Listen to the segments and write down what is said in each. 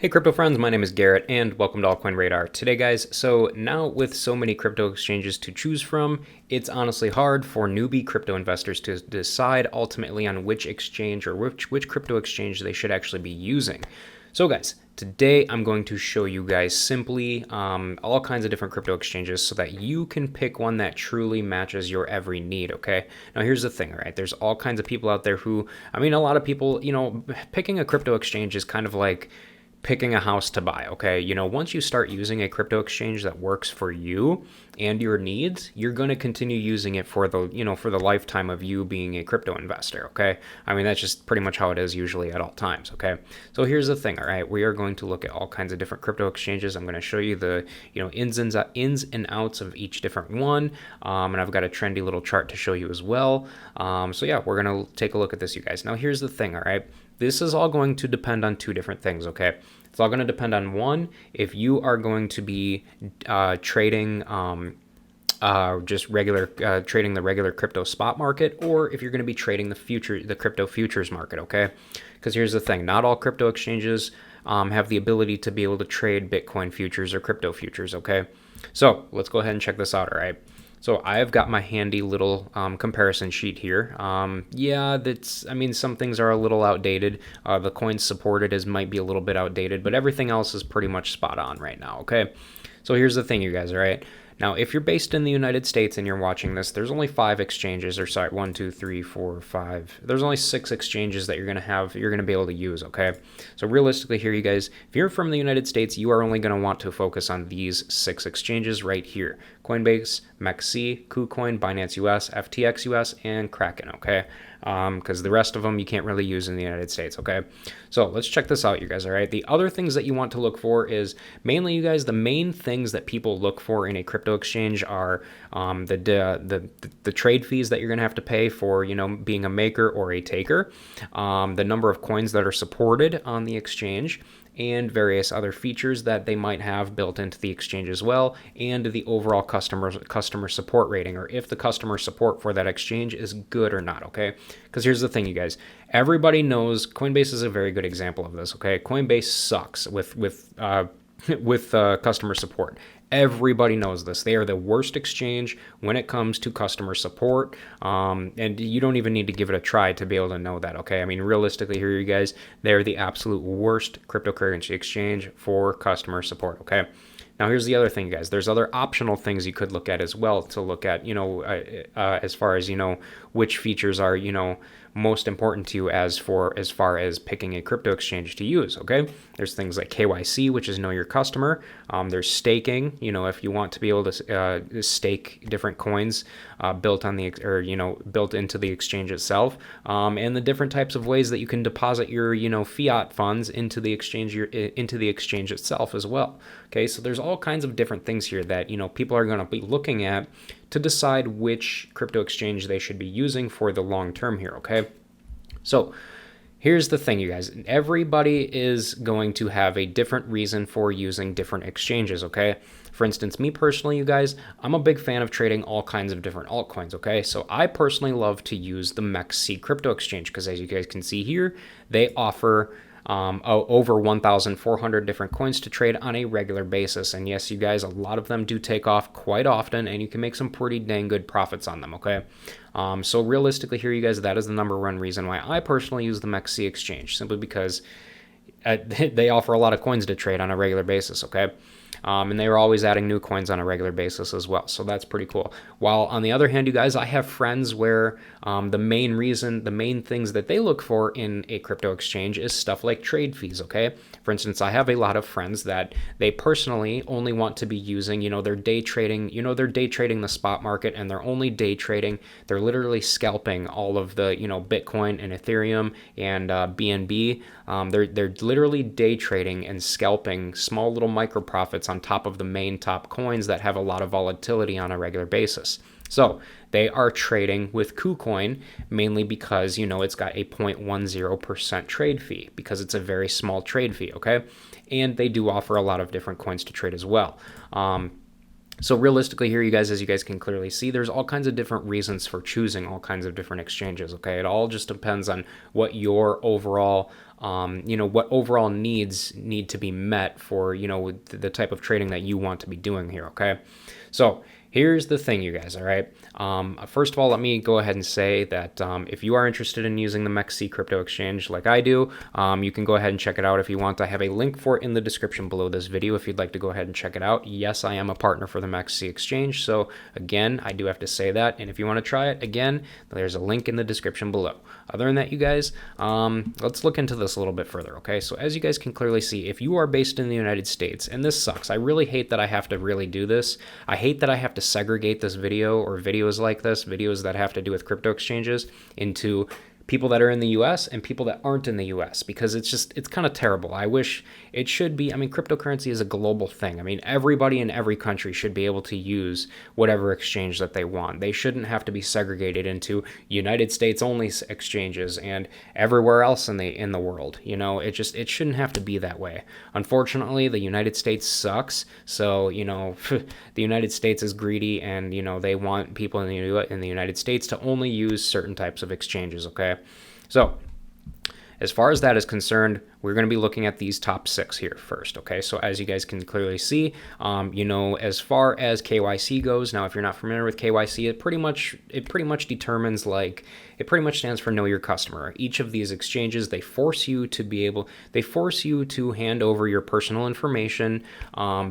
Hey crypto friends, my name is Garrett and welcome to Altcoin Radar. Today guys, so now with so many crypto exchanges to choose from, it's honestly hard for newbie crypto investors to decide ultimately on which exchange or which crypto exchange they should actually be using. So guys, today I'm going to show you guys simply all kinds of different crypto exchanges so that you can pick one that truly matches your every need, okay? Now here's the thing, all right? There's all kinds of people out there who, a lot of people, picking a crypto exchange is kind of like picking a house to buy, okay? Once you start using a crypto exchange that works for you and your needs, you're going to continue using it for the lifetime of you being a crypto investor, okay? That's just pretty much how it is usually at all times, okay? So here's the thing, all right? We are going to look at all kinds of different crypto exchanges. I'm going to show you the, ins and outs of each different one, and I've got a trendy little chart to show you as well. So yeah, we're going to take a look at this, you guys. Now here's the thing, all right? This is all going to depend on two different things, okay? It's all going to depend on one, if you are going to be trading just regular trading the regular crypto spot market, or if you're going to be trading the crypto futures market, okay? Because here's the thing, not all crypto exchanges have the ability to be able to trade Bitcoin futures or crypto futures, okay? So let's go ahead and check this out, all right? So I've got my handy little comparison sheet here. Yeah, some things are a little outdated. The coins supported might be a little bit outdated, but everything else is pretty much spot on right now, okay? So here's the thing, you guys, all right? Now, if you're based in the United States and you're watching this, there's only 5 exchanges, or sorry, 1, 2, 3, 4, 5. There's only 6 exchanges that you're going to be able to use, okay? So realistically here, you guys, if you're from the United States, you are only going to want to focus on these 6 exchanges right here. Coinbase, MEXC, KuCoin, Binance US, FTX US, and Kraken, okay? Because the rest of them you can't really use in the United States, okay? So let's check this out, you guys, all right? The other things that you want to look for is mainly, you guys, the main things that people look for in a crypto exchange are the trade fees that you're going to have to pay for, being a maker or a taker, the number of coins that are supported on the exchange, and various other features that they might have built into the exchange as well, and the overall customer support rating, or if the customer support for that exchange is good or not, okay? Because here's the thing, you guys, everybody knows Coinbase is a very good example of this, okay? Coinbase sucks with customer support. Everybody knows this. They are the worst exchange when it comes to customer support, and you don't even need to give it a try to be able to know that, okay? Realistically here, you guys, they're the absolute worst cryptocurrency exchange for customer support, okay? Now, here's the other thing, guys. There's other optional things you could look at as well to look at, as far as, which features are, most important to you as far as picking a crypto exchange to use, okay? There's things like KYC, which is know your customer. There's staking, if you want to be able to stake different coins built into the exchange itself, and the different types of ways that you can deposit your, fiat funds into the exchange itself as well. Okay, so there's all kinds of different things here that, people are going to be looking at to decide which crypto exchange they should be using for the long term here, okay? So here's the thing, you guys. Everybody is going to have a different reason for using different exchanges, okay? For instance, me personally, you guys, I'm a big fan of trading all kinds of different altcoins, okay? So I personally love to use the MEXC crypto exchange because, as you guys can see here, they offer over 1,400 different coins to trade on a regular basis. And yes, you guys, a lot of them do take off quite often, and you can make some pretty dang good profits on them, okay? So realistically here, you guys, that is the number one reason why I personally use the MEXC exchange, simply because they offer a lot of coins to trade on a regular basis, okay? And they are always adding new coins on a regular basis as well. So that's pretty cool. While on the other hand, you guys, I have friends where the main things that they look for in a crypto exchange is stuff like trade fees, okay? For instance, I have a lot of friends that they personally only want to be using, they're day trading the spot market, and they're only day trading. They're literally scalping all of the, Bitcoin and Ethereum and BNB. They're literally day trading and scalping small little micro profits on top of the main top coins that have a lot of volatility on a regular basis. So they are trading with KuCoin mainly because, it's got a 0.10% trade fee, because it's a very small trade fee, okay? And they do offer a lot of different coins to trade as well. So realistically here, you guys, as you guys can clearly see, there's all kinds of different reasons for choosing all kinds of different exchanges, okay? It all just depends on what your overall, what overall needs need to be met for, the type of trading that you want to be doing here, okay? So here's the thing, you guys, all right? First of all, let me go ahead and say that if you are interested in using the MEXC crypto exchange like I do, you can go ahead and check it out if you want. I have a link for it in the description below this video if you'd like to go ahead and check it out. Yes, I am a partner for the MEXC exchange, so again, I do have to say that. And if you want to try it, again, there's a link in the description below. Other than that, you guys, let's look into this a little bit further, okay? So as you guys can clearly see, if you are based in the United States, and this sucks, I really hate that I have to really do this. I hate that I have to segregate this video or videos like this, videos that have to do with crypto exchanges, into people that are in the US and people that aren't in the US, because it's kind of terrible. I wish it should be. I mean, cryptocurrency is a global thing. I mean, everybody in every country should be able to use whatever exchange that they want. They shouldn't have to be segregated into United States only exchanges and everywhere else in the world. It shouldn't have to be that way. Unfortunately, the United States sucks. So, the United States is greedy, and they want people in the United States to only use certain types of exchanges, okay? So as far as that is concerned, we're going to be looking at these top 6 here first, okay? So as you guys can clearly see, as far as KYC goes, now if you're not familiar with KYC, it pretty much determines, it pretty much stands for know your customer. Each of these exchanges, they force you to hand over your personal information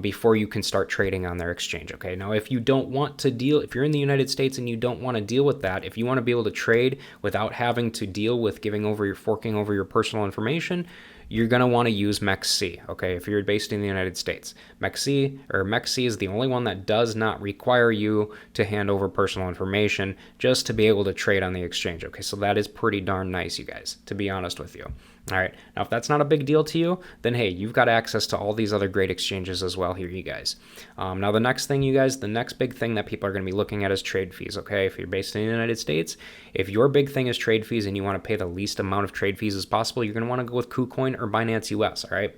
before you can start trading on their exchange, okay? Now if you're in the United States and you don't want to deal with that, if you want to be able to trade without having to deal with forking over your personal information, you're going to want to use MEXC, okay, if you're based in the United States. MEXC is the only one that does not require you to hand over personal information just to be able to trade on the exchange, okay? So that is pretty darn nice, you guys, to be honest with you. All right, now if that's not a big deal to you, then hey, you've got access to all these other great exchanges as well here, you guys. Now the next thing, you guys, the next big thing that people are going to be looking at is trade fees, okay? If you're based in the United States, if your big thing is trade fees and you want to pay the least amount of trade fees as possible, you're going to want to go with KuCoin or Binance US, all right?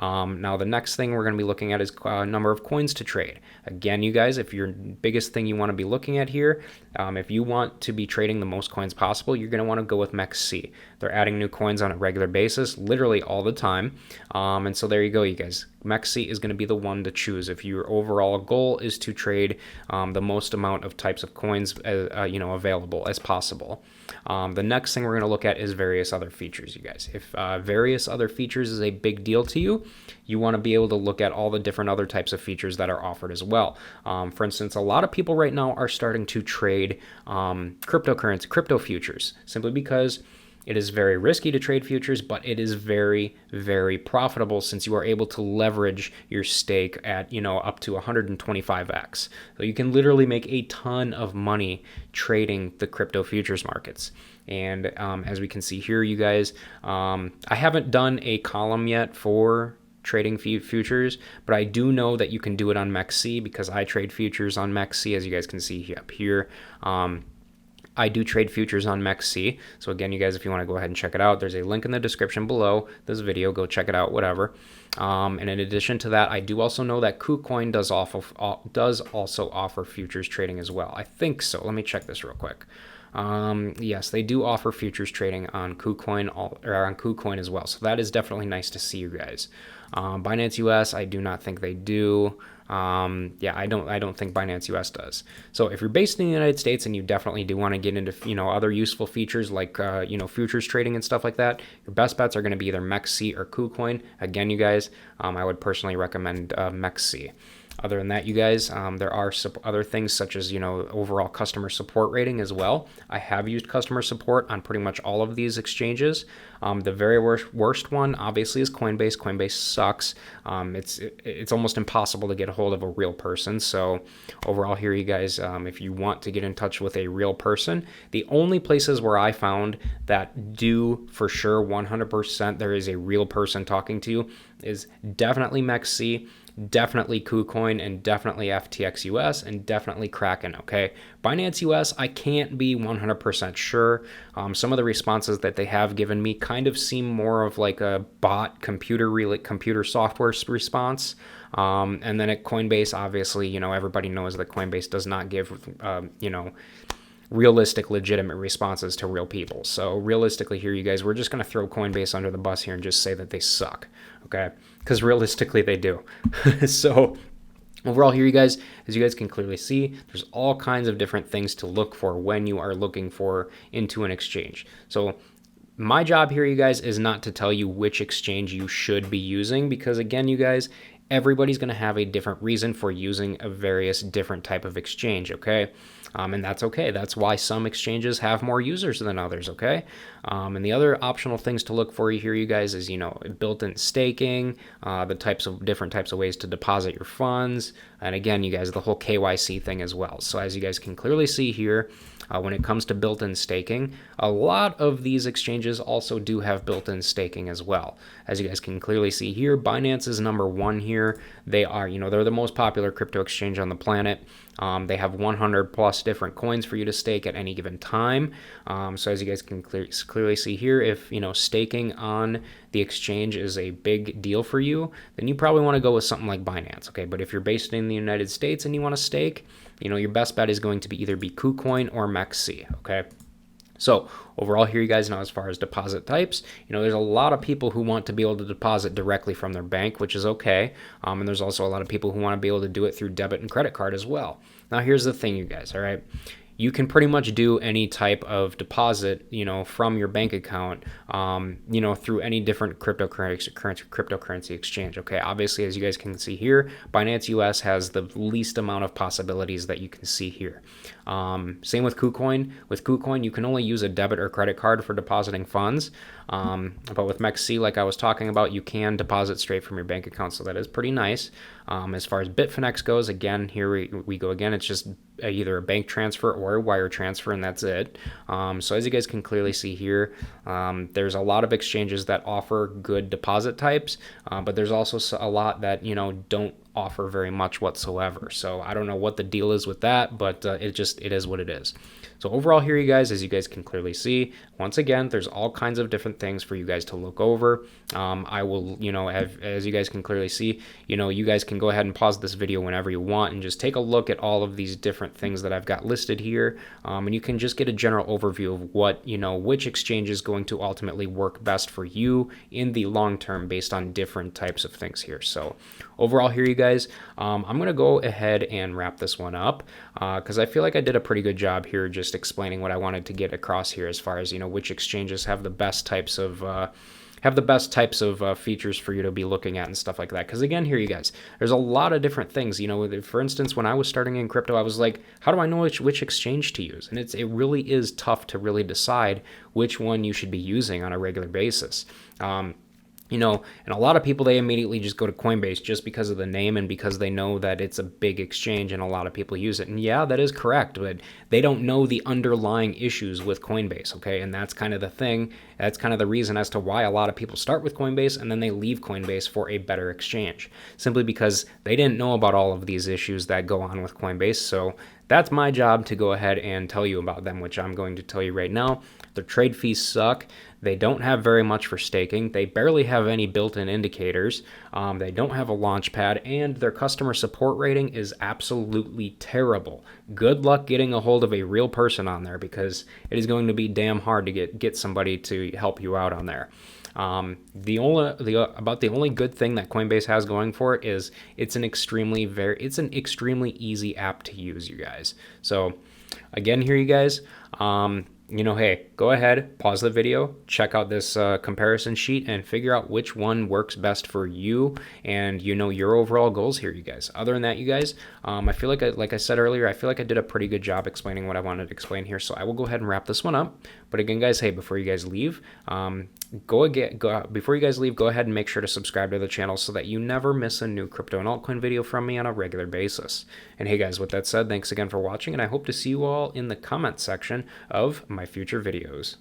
Now the next thing we're going to be looking at is number of coins to trade. Again, you guys, if your biggest thing you want to be looking at here, if you want to be trading the most coins possible, you're going to want to go with MEXC. They're adding new coins on a regular basis, literally all the time. And so there you go, you guys. MEXC is going to be the one to choose if your overall goal is to trade the most amount of types of coins available as possible. The next thing we're going to look at is various other features, you guys. If various other features is a big deal to you, you want to be able to look at all the different other types of features that are offered as well. For instance, a lot of people right now are starting to trade crypto futures, simply because it is very risky to trade futures, but it is very, very profitable since you are able to leverage your stake at, up to 125x. So you can literally make a ton of money trading the crypto futures markets. And as we can see here, you guys, I haven't done a column yet for trading futures, but I do know that you can do it on MEXC because I trade futures on MEXC, as you guys can see up here. I do trade futures on MEXC. So again, you guys, if you want to go ahead and check it out, there's a link in the description below this video. Go check it out, whatever. And in addition to that, I do also know that KuCoin does also offer futures trading as well. I think so. Let me check this real quick. Yes, they do offer futures trading on KuCoin as well. So that is definitely nice to see, you guys. Binance US, I do not think they do. I don't think Binance US does. So if you're based in the United States and you definitely do want to get into, other useful features like, futures trading and stuff like that, your best bets are going to be either MEXC or KuCoin. Again, you guys, I would personally recommend MEXC. Other than that, you guys, there are other things such as, overall customer support rating as well. I have used customer support on pretty much all of these exchanges. The very worst one, obviously, is Coinbase. Coinbase sucks. It's almost impossible to get a hold of a real person. So overall here, you guys, if you want to get in touch with a real person, the only places where I found that do for sure 100% there is a real person talking to you is definitely MEXC, definitely KuCoin, and definitely FTX US, and definitely Kraken, okay? Binance US, I can't be 100% sure. Some of the responses that they have given me kind of seem more of like a bot computer software response. And then at Coinbase, obviously, you know, everybody knows that Coinbase does not give, you know, realistic, legitimate responses to real people. So realistically here, you guys, we're just going to throw Coinbase under the bus here and just say that they suck, okay? Because realistically, they do. So overall here, you guys, as you guys can clearly see, there's all kinds of different things to look for when you are looking for into an exchange. So my job here, you guys, is not to tell you which exchange you should be using, because again, you guys, everybody's going to have a different reason for using a various different type of exchange, okay? And that's okay. That's why some exchanges have more users than others, okay? And the other optional things to look for here, you guys, is, you know, built-in staking, the different types of ways to deposit your funds, and again, you guys, the whole KYC thing as well. So as you guys can clearly see here, when it comes to built-in staking, a lot of these exchanges also do have built-in staking as well. As you guys can clearly see here, Binance is number one here. They are, you know, they're the most popular crypto exchange on the planet. They have 100 plus different coins for you to stake at any given time. So as you guys can clearly see here, if, you know, staking on the exchange is a big deal for you, then you probably want to go with something like Binance, okay? But if you're based in the United States and you want to stake, you know, your best bet is going to be either be KuCoin or MEXC, okay? So overall here, you guys, now as far as deposit types, you know, there's a lot of people who want to be able to deposit directly from their bank, which is okay. And there's also a lot of people who want to be able to do it through debit and credit card as well. Now here's the thing, you guys, all right? You can pretty much do any type of deposit, you know, from your bank account, you know, through any different cryptocurrency exchange. Okay, obviously, as you guys can see here, Binance US has the least amount of possibilities that you can see here. Same with KuCoin. With KuCoin, you can only use a debit or credit card for depositing funds. But with MEXC, like I was talking about, you can deposit straight from your bank account, so that is pretty nice. As far as Bitfinex goes, again, here we go again. It's just either a bank transfer or a wire transfer, and that's it. So as you guys can clearly see here, there's a lot of exchanges that offer good deposit types, but there's also a lot that, you know, don't offer very much whatsoever. So I don't know what the deal is with that, but it is what it is. So overall here, you guys, as you guys can clearly see, once again, there's all kinds of different things for you guys to look over. I will, you know, as you guys can clearly see, you know, you guys can go ahead and pause this video whenever you want and just take a look at all of these different things that I've got listed here. And you can just get a general overview of what, you know, which exchange is going to ultimately work best for you in the long term based on different types of things here. So overall here, you guys, I'm going to go ahead and wrap this one up because I feel like I did a pretty good job here just explaining what I wanted to get across here as far as, you know, which exchanges have the best types of features for you to be looking at and stuff like that. Because again, here, you guys, there's a lot of different things. You know, for instance, when I was starting in crypto, I was like, how do I know which exchange to use? And it really is tough to really decide which one you should be using on a regular basis. You know, and a lot of people, they immediately just go to Coinbase just because of the name and because they know that it's a big exchange and a lot of people use it. And yeah, that is correct, but they don't know the underlying issues with Coinbase, okay? And that's kind of the thing. That's kind of the reason as to why a lot of people start with Coinbase and then they leave Coinbase for a better exchange, simply because they didn't know about all of these issues that go on with Coinbase. So that's my job to go ahead and tell you about them, which I'm going to tell you right now. Their trade fees suck. They don't have very much for staking. They barely have any built-in indicators. They don't have a launch pad, and their customer support rating is absolutely terrible. Good luck getting a hold of a real person on there, because it is going to be damn hard to get somebody to help you out on there. The only good thing that Coinbase has going for it is it's an extremely easy app to use, you guys. So again, here, you guys, you know, hey, go ahead, pause the video, check out this comparison sheet, and figure out which one works best for you and, you know, your overall goals here, you guys. Other than that, you guys, I feel like I said earlier, I feel like I did a pretty good job explaining what I wanted to explain here, so I will go ahead and wrap this one up. But again, guys, hey, before you guys leave, go ahead and make sure to subscribe to the channel so that you never miss a new crypto and altcoin video from me on a regular basis. And hey, guys, with that said, thanks again for watching, and I hope to see you all in the comment section of my future videos.